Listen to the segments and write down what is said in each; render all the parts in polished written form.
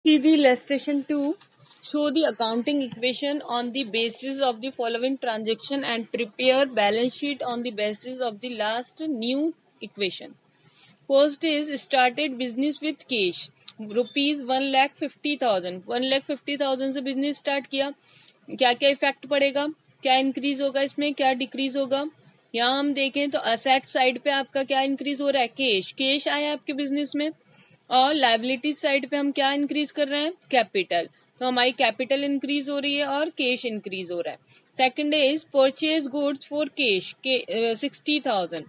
TV illustration 2. Show the accounting equation on the basis of the following transaction and prepare balance sheet on the basis of the last new equation. First is started business with cash rupees 1,50,000. 1,50,000 से business start किया. क्या क्या effect पड़ेगा, क्या increase होगा इसमें, क्या decrease होगा. यहाँ हम देखें तो असेट साइड पे आपका क्या इंक्रीज हो रहा है, कैश आया आपके बिजनेस में. और लाइबिलिटी साइड पे हम क्या इंक्रीज कर रहे हैं, कैपिटल. तो हमारी कैपिटल इंक्रीज हो रही है और कैश इंक्रीज हो रहा है. Second is purchase goods for cash 60,000.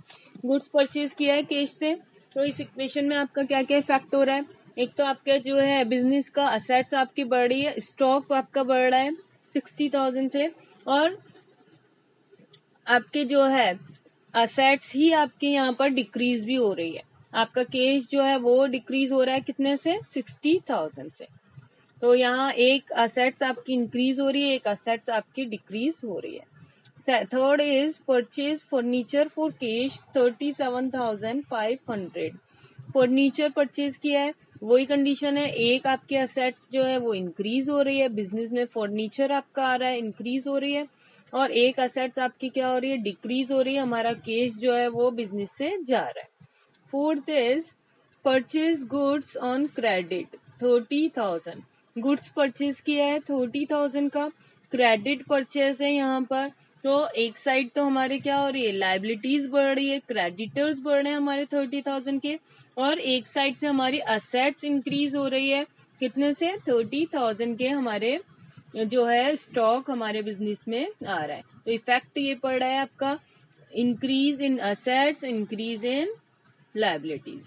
Goods purchase किया है कैश से. तो इस इक्वेशन में आपका क्या क्या इफेक्ट हो रहा है. एक तो आपका जो है बिजनेस का असेट्स आपकी बढ़ रही है, स्टॉक आपका बढ़ रहा है 60,000 से. और आपके जो है असेट्स ही आपके यहाँ पर डिक्रीज भी हो रही है. आपका कैश जो है वो डिक्रीज हो रहा है कितने से, 60,000 से. तो यहाँ एक असेट्स आपकी इंक्रीज हो रही है, एक असेट्स आपकी डिक्रीज हो रही है. Third is purchase furniture for cash 37,500. Furniture purchase किया है, वही कंडीशन है. एक आपके असेट्स जो है वो इंक्रीज हो रही है, बिजनेस में फर्नीचर आपका आ रहा है, इंक्रीज हो रही है. और एक असेट्स आपकी क्या हो रही है, डिक्रीज हो रही है. हमारा कैश जो है वो बिजनेस से जा रहा है. Fourth is purchase goods on credit 30,000. Goods purchase किया है 30,000 का, क्रेडिट परचेज है यहाँ पर. तो एक साइड तो हमारे क्या हो रही है, लाइबिलिटीज बढ़ रही है, क्रेडिटर्स बढ़ रहे हैं हमारे 30,000 के. और एक साइड से हमारी असेट्स इंक्रीज हो रही है कितने से, 30,000 के हमारे जो है स्टॉक हमारे बिजनेस में आ रहा है. तो इफेक्ट ये पड़ रहा है आपका, increase in assets, increase in liabilities.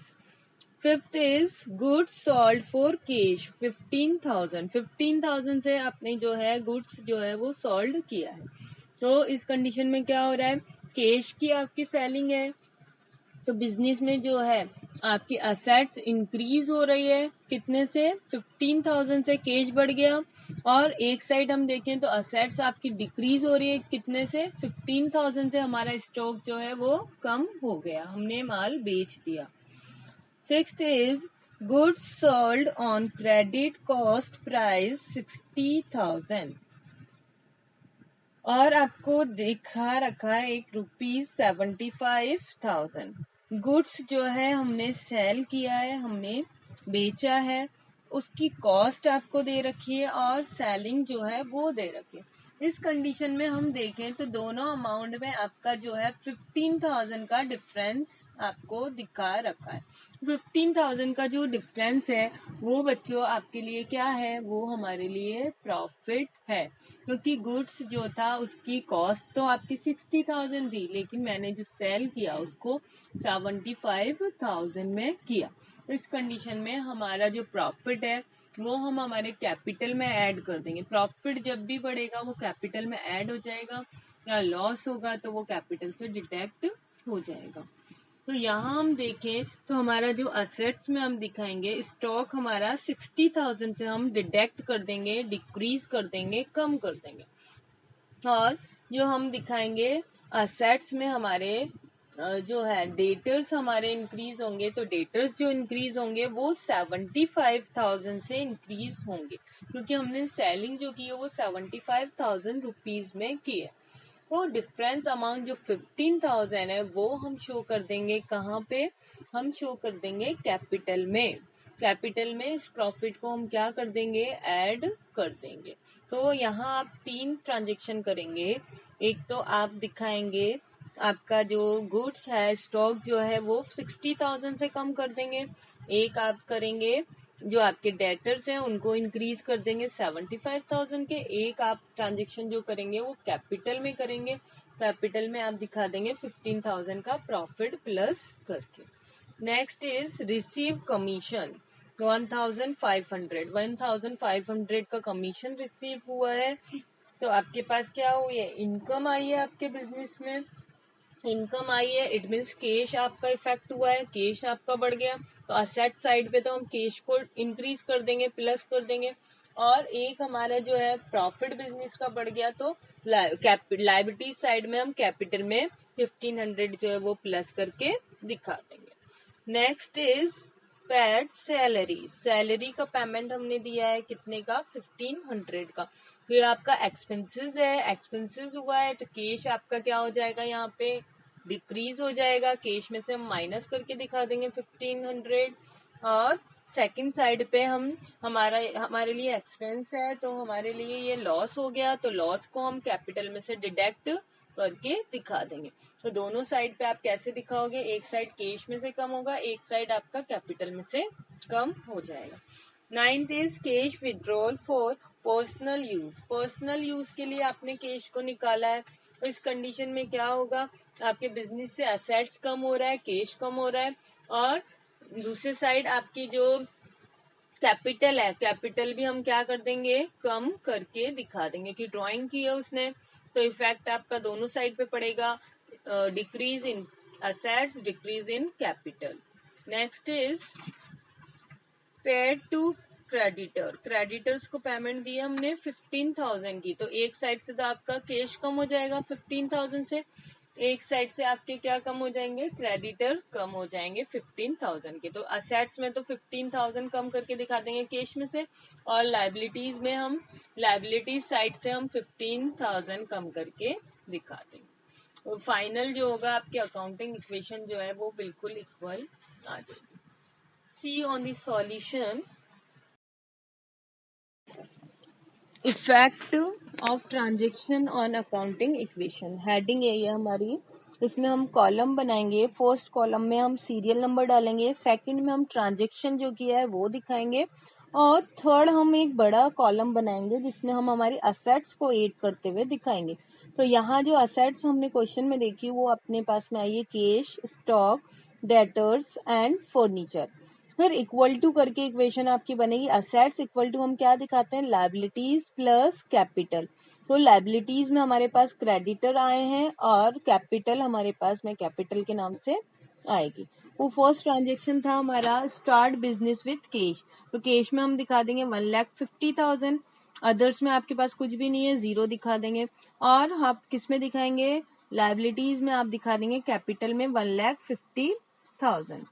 Fifth is goods sold for cash 15,000. 15,000 से आपने जो है गुड्स जो है वो सोल्ड किया है. तो इस कंडीशन में क्या हो रहा है, कैश की आपकी सेलिंग है. तो बिजनेस में जो है आपकी असेट्स इंक्रीज हो रही है कितने से, 15,000 से कैश बढ़ गया. और एक साइड हम देखें तो असेट्स आपकी डिक्रीज हो रही है कितने से, 15,000 से हमारा स्टॉक जो है वो कम हो गया, हमने माल बेच दिया. Sixth is goods sold on credit cost price 60,000. और आपको दिखा रखा है एक ₹75,000. गुड्स जो है हमने सेल किया है, हमने बेचा है, उसकी कॉस्ट आपको दे रखी है और सेलिंग जो है वो दे रखी है. इस कंडीशन में हम देखें तो दोनों अमाउंट में आपका जो है 15,000 का डिफरेंस आपको दिखा रखा है. 15,000 का जो डिफरेंस है वो बच्चों आपके लिए क्या है, वो हमारे लिए प्रॉफिट है. क्योंकि गुड्स जो था उसकी कॉस्ट तो आपकी 60,000 थी, लेकिन मैंने जो सेल किया उसको 75,000 में किया. इस कंडीशन में हमारा जो प्रॉफिट है वो हम हमारे कैपिटल में ऐड कर देंगे. प्रॉफिट जब भी बढ़ेगा वो कैपिटल में ऐड हो जाएगा, या लॉस होगा तो वो कैपिटल से डिडक्ट हो जाएगा. तो यहाँ हम देखें तो हमारा जो असेट्स में हम दिखाएंगे, स्टॉक हमारा 60,000 से हम डिडक्ट कर देंगे, डिक्रीज कर देंगे, कम कर देंगे. और जो हम दिखाएंगे असेट्स में हमारे जो है डेटर्स हमारे इंक्रीज होंगे. तो डेटर्स जो इंक्रीज होंगे वो 75,000 से इंक्रीज होंगे, क्योंकि हमने सेलिंग जो की है वो 75,000 रुपीज में की है. वो डिफरेंस अमाउंट जो 15,000 है वो हम शो कर देंगे कहाँ पे, हम शो कर देंगे कैपिटल में. कैपिटल में इस प्रॉफिट को हम क्या कर देंगे, ऐड कर देंगे. तो यहाँ आप 3 ट्रांजेक्शन करेंगे. एक तो आप दिखाएंगे आपका जो गुड्स है, स्टॉक जो है वो 60,000 से कम कर देंगे. एक आप करेंगे जो आपके डेटर्स हैं उनको इंक्रीज कर देंगे 75,000 के. एक आप ट्रांजेक्शन जो करेंगे वो कैपिटल में करेंगे. कैपिटल में आप दिखा देंगे 15,000 का प्रॉफिट प्लस करके. नेक्स्ट इज रिसीव कमीशन 1,500 का कमीशन रिसीव हुआ है. तो आपके पास क्या हुई है, इनकम आई है आपके बिजनेस में. इनकम आई है, इट मीन्स कैश आपका इफेक्ट हुआ है, कैश आपका बढ़ गया. तो असेट साइड पे तो हम कैश को इंक्रीज कर देंगे, प्लस कर देंगे. और एक हमारा जो है प्रॉफिट बिजनेस का बढ़ गया, तो लाइबिलिटी साइड में हम कैपिटल में 1,500 जो है वो प्लस करके दिखा देंगे. Next is paid salary, salary का पेमेंट हमने दिया है कितने का, 1500 का। ये आपका एक्सपेंसेस है, एक्सपेंसेस हुआ है तो कैश आपका क्या हो जाएगा, यहाँ पे डिक्रीज हो जाएगा, कैश में से हम माइनस करके दिखा देंगे 1500। और सेकंड साइड पे हमारे लिए एक्सपेंस है तो हमारे लिए ये लॉस हो गया, तो लॉस को हम कैपिटल में से डिडक्ट करके दिखा देंगे। तो दोनों साइड पे आप कैसे दिखाओगे, एक साइड कैश में से कम होगा, एक साइड आपका कैपिटल में से कम हो जाएगा। 9th is cash withdrawal for personal use, personal use के लिए आपने कैश को निकाला है। तो इस कंडीशन में क्या होगा, आपके बिजनेस से असेट्स कम हो रहा है, कैश कम हो रहा है, और दूसरे साइड आपकी जो कैपिटल है, कैपिटल भी हम क्या कर देंगे, कम करके दिखा देंगे कि ड्राइंग की है उसने, तो इफेक्ट आपका दोनों साइड पे पड़ेगा, decrease in assets, decrease in capital. Next is paid to creditor, creditors को पेमेंट दी हमने 15,000 की, तो एक साइड से तो आपका कैश कम हो जाएगा 15,000 से, एक साइड से आपके क्या कम हो जाएंगे, क्रेडिटर कम हो जाएंगे 15,000 के। तो असेट्स में तो 15,000 कम करके दिखा देंगे कैश में से, और लाइबिलिटीज में हम लाइबिलिटीज साइड से हम 15,000 कम करके दिखा देंगे। और फाइनल जो होगा आपके अकाउंटिंग इक्वेशन जो है वो बिल्कुल इक्वल आ जाएगी। See on the solution effect of transaction on accounting equation, heading है ये हमारी, इसमें हम कॉलम बनाएंगे। फर्स्ट कॉलम में हम सीरियल नंबर डालेंगे, सेकंड में हम ट्रांजेक्शन जो किया है वो दिखाएंगे, और थर्ड हम एक बड़ा कॉलम बनाएंगे जिसमें हम हमारी असेट्स को ऐड करते हुए दिखाएंगे। तो यहाँ जो असेट्स हमने क्वेश्चन में देखी वो अपने पास में आई है cash, stock, debtors and furniture. फिर इक्वल टू करके इक्वेशन आपकी बनेगी, असेट्स इक्वल टू हम क्या दिखाते हैं, लायबिलिटीज प्लस कैपिटल। तो लायबिलिटीज में हमारे पास क्रेडिटर आए हैं और कैपिटल हमारे पास में कैपिटल के नाम से आएगी। वो फर्स्ट ट्रांजेक्शन था हमारा स्टार्ट बिजनेस विथ कैश, तो कैश में हम दिखा देंगे 1,50,000, अदर्स में आपके पास कुछ भी नहीं है, जीरो दिखा देंगे। और आप किस में दिखाएंगे, लायबिलिटीज में आप दिखा देंगे कैपिटल में 1,50,000।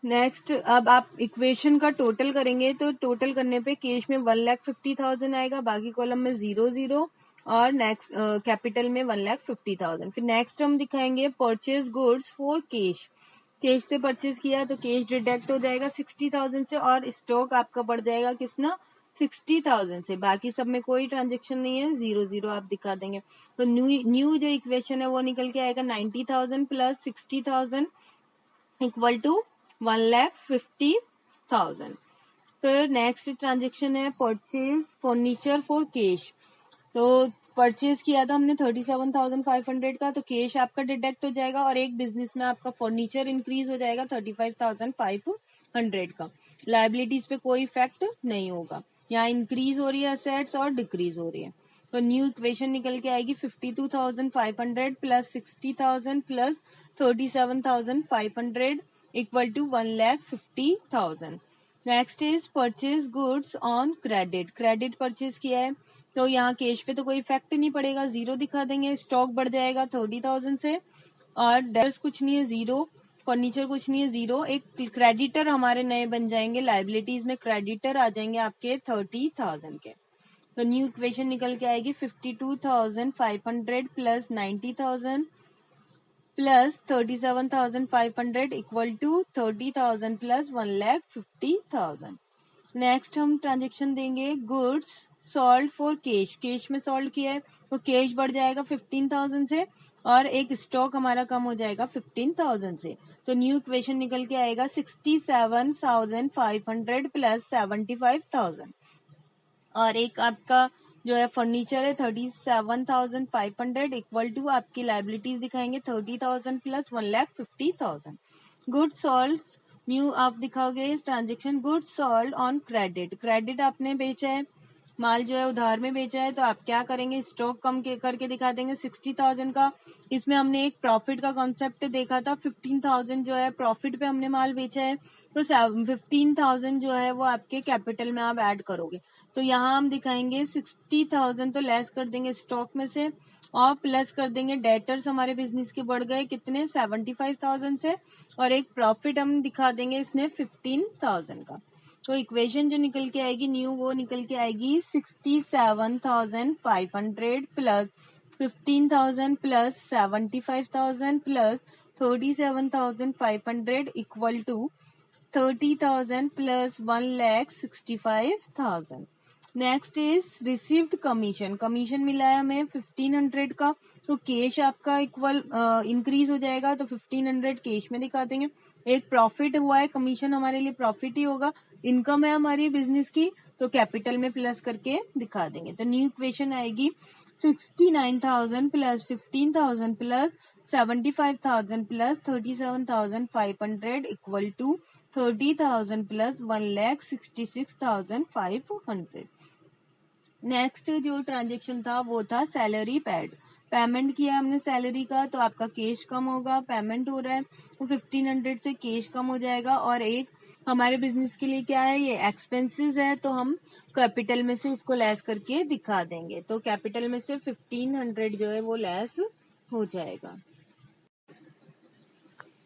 नेक्स्ट अब आप इक्वेशन का टोटल करेंगे, तो टोटल करने पे कैश में 1,50,000 आएगा, बाकी कॉलम में 0 और नेक्स्ट कैपिटल में 1,50,000। फिर नेक्स्ट हम दिखाएंगे purchase goods for cash, cash से परचेज किया तो कैश डिडक्ट हो जाएगा 60,000 से, और स्टॉक आपका बढ़ जाएगा कितना, 60,000 से। बाकी सब में कोई ट्रांजेक्शन नहीं है, 0 आप दिखा देंगे। तो न्यू जो इक्वेशन है वो निकल के आएगा 90,000 प्लस 60,000 इक्वल टू 1,50,000। फिर नेक्स्ट ट्रांजेक्शन है परचेज फर्नीचर फॉर कैश, तो परचेज किया था हमने 37,500 का, तो कैश आपका डिडक्ट हो जाएगा, और एक बिजनेस में आपका फर्नीचर इंक्रीज हो जाएगा 35,500 का। लायबिलिटीज पे कोई इफेक्ट नहीं होगा, यहाँ इंक्रीज हो रही है असेट्स और डिक्रीज हो रही है। तो न्यू इक्वेशन निकल के आएगी 52,500 plus 60,000 plus 37,500 equal to 1,50,000। Next is purchase goods on credit, credit purchase किया है तो यहाँ कैश पे तो कोई इफेक्ट नहीं पड़ेगा, 0 दिखा देंगे। स्टॉक बढ़ जाएगा 30,000 से, और डेटर्स कुछ नहीं है 0, फर्नीचर कुछ नहीं है 0। एक क्रेडिटर हमारे नए बन जाएंगे, लाइबिलिटीज में क्रेडिटर आ जाएंगे आपके 30,000 के। तो न्यू इक्वेशन निकल के आएगी 52,500 plus 90,000 plus 37,500 equal to 30,000 plus 1,50,000। Next हम ट्रांजेक्शन देंगे goods sold for cash, cash में सोल्ड किया है तो कैश बढ़ जाएगा 15,000 से, और एक स्टॉक हमारा कम हो जाएगा 15,000 से। तो न्यू इक्वेशन निकल के आएगा 67,500 प्लस 75,000, और एक आपका जो है फर्नीचर है 37,500 इक्वल टू आपकी लाइबिलिटीज दिखाएंगे 30,000 प्लस 1,50,000। गुड्स सोल्ड न्यू आप दिखाओगे transaction goods sold on credit, credit आपने बेचा है, माल जो है उधार में बेचा है, तो आप क्या करेंगे, स्टॉक कम करके दिखा देंगे 60,000 का। इसमें हमने एक प्रॉफिट का कॉन्सेप्ट देखा था, 15,000 जो है प्रॉफिट पे हमने माल बेचा है, तो 15,000 जो है वो आपके कैपिटल में आप ऐड करोगे। तो यहाँ हम दिखाएंगे 60,000 तो लेस कर देंगे स्टॉक में से, और प्लस कर देंगे डेटर्स हमारे बिजनेस के बढ़ गए कितने 75,000 से, और एक प्रॉफिट हम दिखा देंगे इसमें 15,000 का। तो इक्वेशन जो निकल के आएगी न्यू वो निकल के आएगी 67,500 plus 15,000 plus 75,000 plus 37,500 equal to 30,000 plus 1,65,000। Next is received commission. Commission मिला है हमें 1,500 का, तो कैश आपका इक्वल इंक्रीज हो जाएगा, तो 1,500 कैश में दिखा देंगे। एक प्रॉफिट हुआ है, कमीशन हमारे लिए प्रॉफिट ही होगा, इनकम है हमारी बिजनेस की, तो कैपिटल में प्लस करके दिखा देंगे। तो न्यू इक्वेशन आएगी 69,000 plus 15,000 plus 75,000 plus 37,500 equal to 30,000 plus 1,66,500। Next जो ट्रांजेक्शन था वो था सैलरी पेड। पेमेंट किया हमने सैलरी का, तो आपका कैश कम होगा, पेमेंट हो रहा है वो 1,500 से कैश कम हो जाएगा। और एक हमारे बिजनेस के लिए क्या है, ये एक्सपेंसेस है, तो हम कैपिटल में से इसको लेस करके दिखा देंगे। तो कैपिटल में से 1,500 जो है वो लेस हो जाएगा।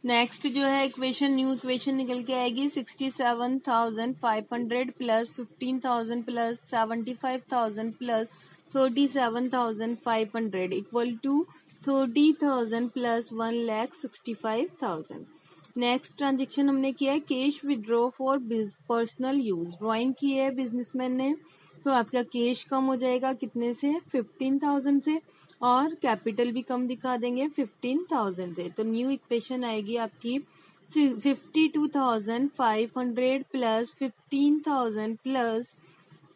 नेक्स्ट जो है इक्वेशन, न्यू इक्वेशन निकल के आएगी 67,500 plus 15,000 plus 75,000 plus 37,500 equal to 30,000 plus 1,65,000। Next transaction हमने किया है cash withdraw for personal use. Drawing की है बिजनेसमैन ने, तो आपका कैश कम हो जाएगा कितने से 15,000 से, और कैपिटल भी कम दिखा देंगे 15,000 से। तो न्यू इक्वेशन आएगी आपकी 52,500 plus 15,000 plus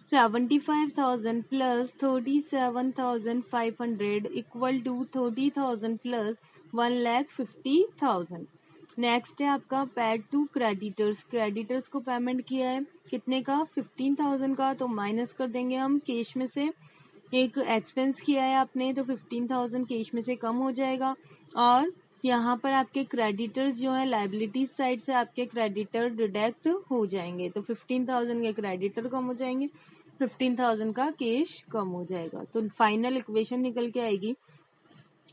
75,000 plus 37,500 equal to 30,000 plus 1,50,000। Next है आपका पेड टू क्रेडिटर्स। क्रेडिटर्स को पेमेंट किया है कितने का 15,000 का, तो माइनस कर देंगे हम कैश में से। एक एक्सपेंस किया है आपने, तो 15,000 कैश में से कम हो जाएगा। और यहाँ पर आपके क्रेडिटर्स जो है लाइबिलिटीज साइड से आपके क्रेडिटर डिडक्ट हो जाएंगे, तो 15,000 के क्रेडिटर कम हो जाएंगे, 15,000 का कैश कम हो जाएगा। तो फाइनल इक्वेशन निकल के आएगी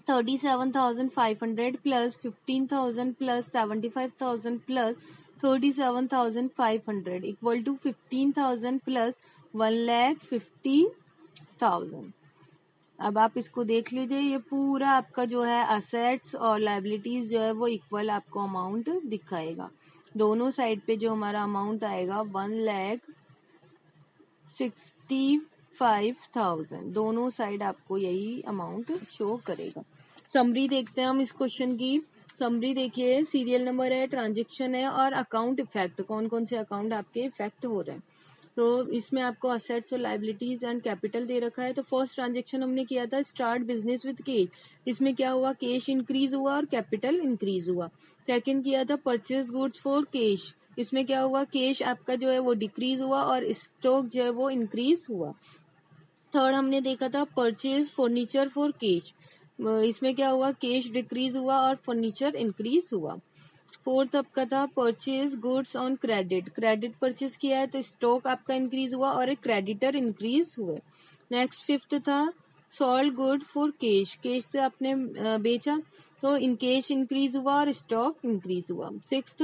37,500 plus 15,000 plus 75,000 plus 37,500 equal to 15,000 plus 1,50,000। अब आप इसको देख लीजिए, ये पूरा आपका जो है असेट्स और लाइबिलिटीज जो है वो इक्वल आपको अमाउंट दिखाएगा। दोनों साइड पे जो हमारा अमाउंट आएगा 1,65,000, दोनों साइड आपको यही अमाउंट शो करेगा। समरी देखते हैं हम इस क्वेश्चन की। समरी देखिए, सीरियल नंबर है, ट्रांजेक्शन है और अकाउंट इफेक्ट, कौन कौन से अकाउंट आपके इफेक्ट हो रहे हैं। तो इसमें आपको असेट्स और लाइबिलिटीज एंड कैपिटल दे रखा है। तो फर्स्ट ट्रांजेक्शन हमने किया था स्टार्ट बिजनेस विद कैश, इसमें क्या हुआ कैश इंक्रीज हुआ और कैपिटल इंक्रीज हुआ। सेकंड किया था परचेज गुड्स फॉर कैश, इसमें क्या हुआ कैश आपका जो है वो डिक्रीज हुआ और स्टॉक जो है वो इंक्रीज हुआ। थर्ड हमने देखा था परचेज फर्नीचर फॉर कैश, इसमें क्या हुआ कैश डिक्रीज हुआ और फर्नीचर इंक्रीज हुआ। फोर्थ आपका था purchase goods on credit, credit purchase किया है तो स्टॉक आपका इंक्रीज हुआ और एक क्रेडिटर इंक्रीज हुए। नेक्स्ट फिफ्थ था sold good for cash, cash से आपने बेचा तो इन कैश इंक्रीज हुआ और स्टॉक इंक्रीज हुआ। Sixth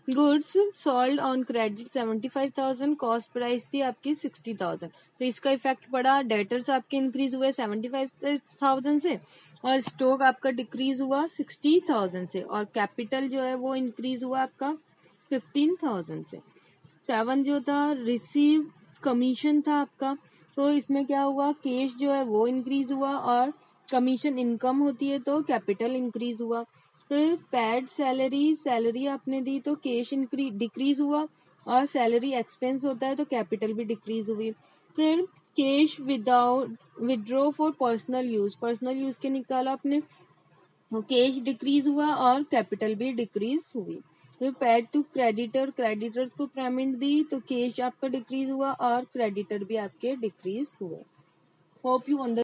goods sold on credit 75,000, cost price थी आपकी 60,000, तो इसका इफेक्ट पड़ा। डेटर्स आपके इंक्रीज हुए 75,000 से और स्टॉक आपका डिक्रीज हुआ 60,000 से, और कैपिटल जो है वो इंक्रीज हुआ आपका 15,000 से। 7 जो था रिसीव कमीशन था आपका, तो इसमें क्या हुआ कैश जो है वो इंक्रीज हुआ और कमीशन इनकम होती है तो कैपिटल इंक्रीज हुआ। फिर पेड सैलरी, सैलरी आपने दी तो कैश डिक्रीज हुआ और सैलरी एक्सपेंस होता है तो कैपिटल भी डिक्रीज हुई। फिर cash withdraw for personal use, personal use के निकाला आपने, कैश डिक्रीज हुआ और कैपिटल भी डिक्रीज हुई। फिर पेड टू क्रेडिटर, क्रेडिटर्स को पेमेंट दी तो कैश आपका डिक्रीज हुआ और क्रेडिटर भी आपके डिक्रीज हुए। Hope you under